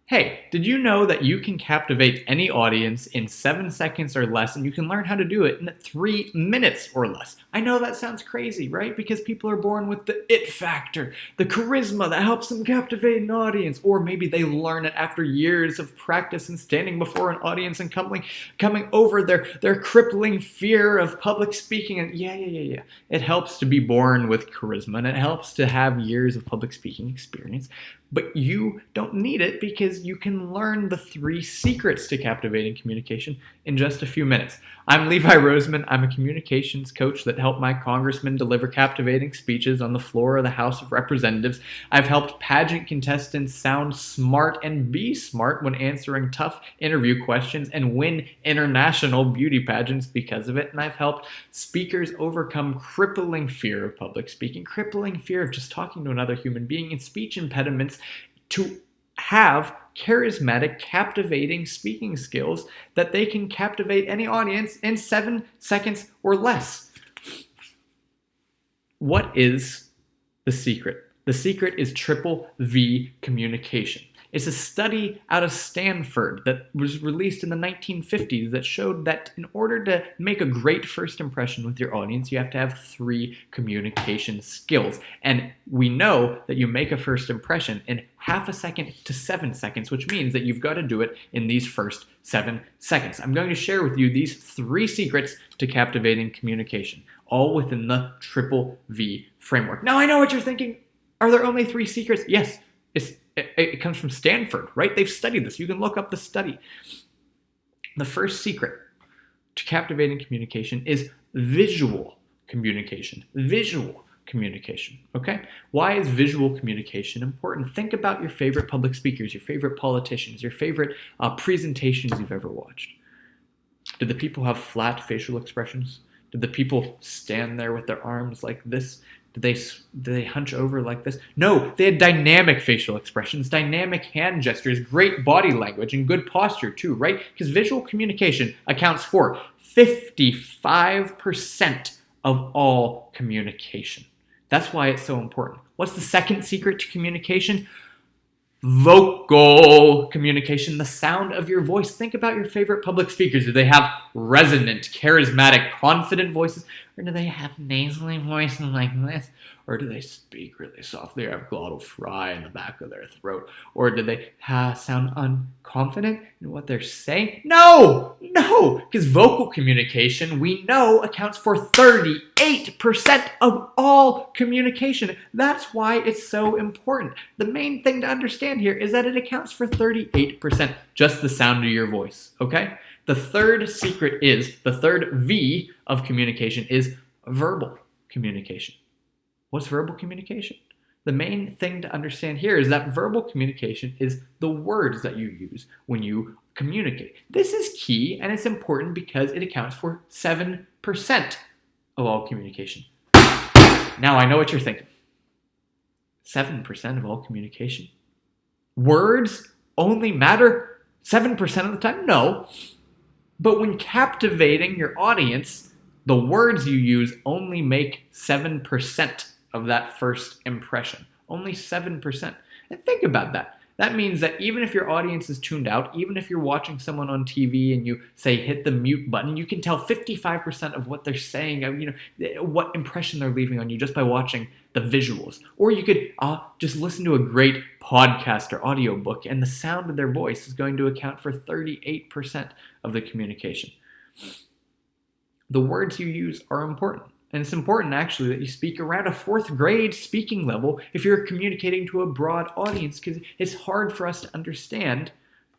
Hey, did you know that you can captivate any audience in 7 seconds or less, and you can learn how to do it in 3 minutes or less? I know that sounds crazy, right? Because people are born with the it factor, the charisma that helps them captivate an audience, or maybe they learn it after years of practice and standing before an audience and coming over their crippling fear of public speaking. And yeah. It helps to be born with charisma, and it helps to have years of public speaking experience. But you don't need it because you can learn the 3 secrets to captivating communication in just a few minutes. I'm Levi Roseman. I'm a communications coach that helped my congressman deliver captivating speeches on the floor of the House of Representatives. I've helped pageant contestants sound smart and be smart when answering tough interview questions and win international beauty pageants because of it. And I've helped speakers overcome crippling fear of public speaking, crippling fear of just talking to another human being, and speech impediments to have charismatic, captivating speaking skills that they can captivate any audience in 7 seconds or less. What is the secret? The secret is triple V communication. It's a study out of Stanford that was released in the 1950s that showed that in order to make a great first impression with your audience, you have to have 3 communication skills. And we know that you make a first impression in half a second to 7 seconds, which means that you've got to do it in these first 7 seconds. I'm going to share with you these 3 secrets to captivating communication, all within the triple V framework. Now, I know what you're thinking. Are there only 3 secrets? Yes. It comes from Stanford, right? They've studied this. You can look up the study. The first secret to captivating communication is visual communication. Visual communication, okay? Why is visual communication important? Think about your favorite public speakers, your favorite politicians, your favorite presentations you've ever watched. Did the people have flat facial expressions? Did the people stand there with their arms like this? Did they hunch over like this? No, they had dynamic facial expressions, dynamic hand gestures, great body language, and good posture too, right? Because visual communication accounts for 55% of all communication. That's why it's so important. What's the second secret to communication? Vocal communication, the sound of your voice. Think about your favorite public speakers. Do they have resonant, charismatic, confident voices? Or do they have nasally voices like this? Or do they speak really softly or have glottal fry in the back of their throat? Or do they sound unconfident in what they're saying? No, because vocal communication, we know, accounts for 38% of all communication. That's why it's so important. The main thing to understand here is that it accounts for 38%, just the sound of your voice, okay? The third secret is, the third V of communication is verbal communication. What's verbal communication? The main thing to understand here is that verbal communication is the words that you use when you communicate. This is key, and it's important because it accounts for 7% of all communication. Now, I know what you're thinking. 7% of all communication? Words only matter 7% of the time? No. But when captivating your audience, the words you use only make 7% of that first impression. Only 7%. And think about that. That means that even if your audience is tuned out, even if you're watching someone on TV and you say hit the mute button, you can tell 55% of what they're saying, what impression they're leaving on you just by watching the visuals. Or you could just listen to a great podcast or audiobook, and the sound of their voice is going to account for 38% of the communication. The words you use are important. And it's important, actually, that you speak around a 4th grade speaking level if you're communicating to a broad audience, because it's hard for us to understand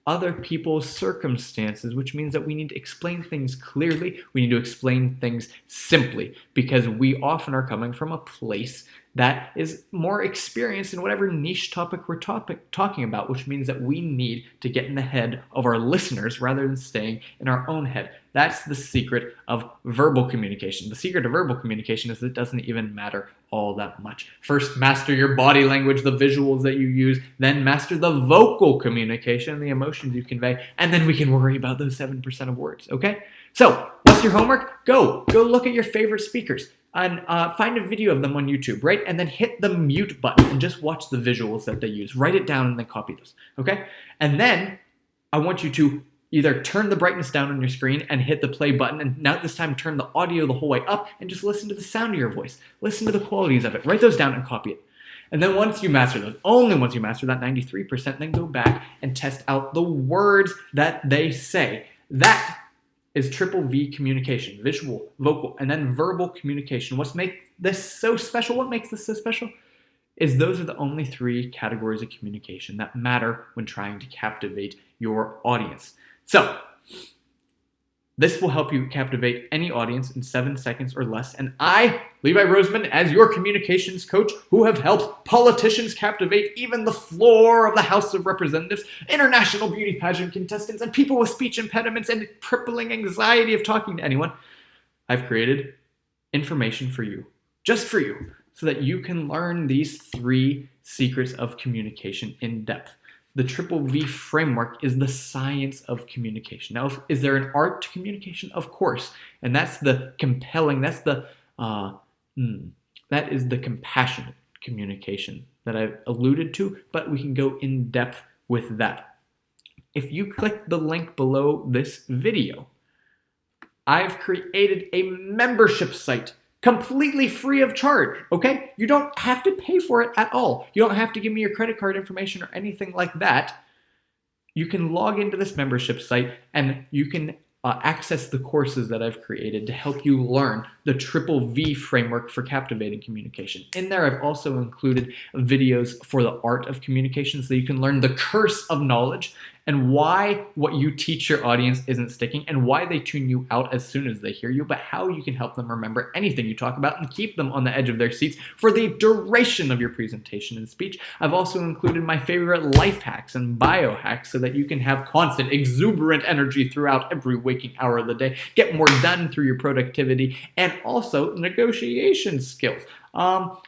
other people's circumstances, which means that we need to explain things clearly. We need to explain things simply, because we often are coming from a place that is more experienced in whatever niche topic we're talking about, which means that we need to get in the head of our listeners rather than staying in our own head. That's the secret of verbal communication. The secret of verbal communication is that it doesn't even matter all that much. First, master your body language, the visuals that you use, then master the vocal communication, the emotions you convey, and then we can worry about those 7% of words, okay? So, what's your homework? Go look at your favorite speakers. and find a video of them on YouTube, right? And then hit the mute button and just watch the visuals that they use. Write it down and then copy those, okay? And then I want you to either turn the brightness down on your screen and hit the play button, and now this time turn the audio the whole way up and just listen to the sound of your voice. Listen to the qualities of it. Write those down and copy it. And then once you master those, only once you master that 93%, then go back and test out the words that they say. That is triple V communication: visual, vocal, and then verbal communication. What makes this so special is those are the only 3 categories of communication that matter when trying to captivate your audience. So this will help you captivate any audience in 7 seconds or less. And I, Levi Roseman, as your communications coach, who have helped politicians captivate even the floor of the House of Representatives, international beauty pageant contestants, and people with speech impediments and crippling anxiety of talking to anyone, I've created information for you, just for you, so that you can learn these 3 secrets of communication in depth. The triple V framework is the science of communication. Now, is there an art to communication? Of course. And that's the compelling, that is the compassionate communication that I've alluded to, but we can go in depth with that. If you click the link below this video, I've created a membership site completely free of charge, okay? You don't have to pay for it at all. You don't have to give me your credit card information or anything like that. You can log into this membership site and you can access the courses that I've created to help you learn the triple V framework for captivating communication. In there, I've also included videos for the art of communication so you can learn the curse of knowledge and why what you teach your audience isn't sticking and why they tune you out as soon as they hear you, but how you can help them remember anything you talk about and keep them on the edge of their seats for the duration of your presentation and speech. I've also included my favorite life hacks and biohacks so that you can have constant, exuberant energy throughout every waking hour of the day, get more done through your productivity, and also negotiation skills.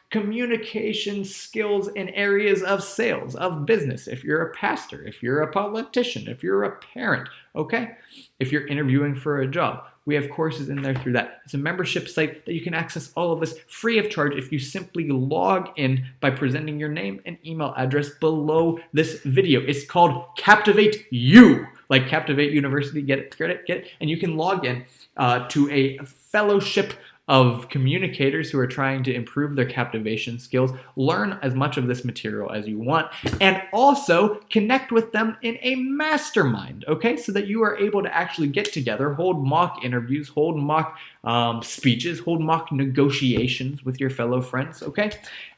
Communication skills in areas of sales, of business, if you're a pastor, if you're a politician, if you're a parent, okay? If you're interviewing for a job, we have courses in there through that. It's a membership site that you can access all of this free of charge if you simply log in by presenting your name and email address below this video. It's called CaptivateU, like Captivate University, get it? And you can log in to a fellowship of communicators who are trying to improve their captivation skills, learn as much of this material as you want, and also connect with them in a mastermind, okay? So that you are able to actually get together, hold mock interviews, hold mock speeches, hold mock negotiations with your fellow friends, okay?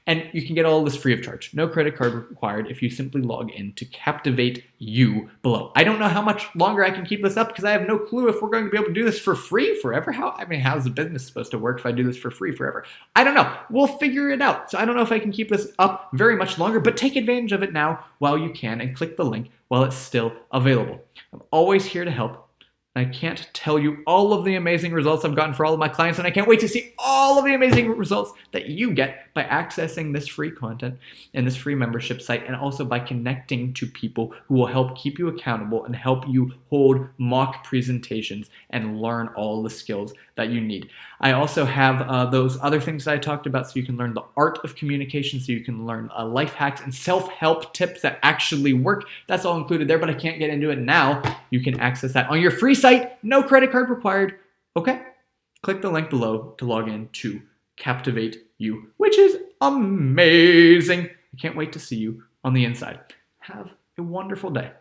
And you can get all of this free of charge. No credit card required if you simply log in to CaptivateU below. I don't know how much longer I can keep this up because I have no clue if we're going to be able to do this for free forever. How's the business supposed to work if I do this for free forever? I don't know. We'll figure it out. So I don't know if I can keep this up very much longer, but take advantage of it now while you can and click the link while it's still available. I'm always here to help. I can't tell you all of the amazing results I've gotten for all of my clients, and I can't wait to see all of the amazing results that you get by accessing this free content and this free membership site, and also by connecting to people who will help keep you accountable and help you hold mock presentations and learn all the skills that you need. I also have those other things that I talked about so you can learn the art of communication, so you can learn life hacks and self-help tips that actually work. That's all included there, but I can't get into it now. You can access that on your free site, no credit card required, okay? Click the link below to log in to CaptivateU, which is amazing. I can't wait to see you on the inside. Have a wonderful day.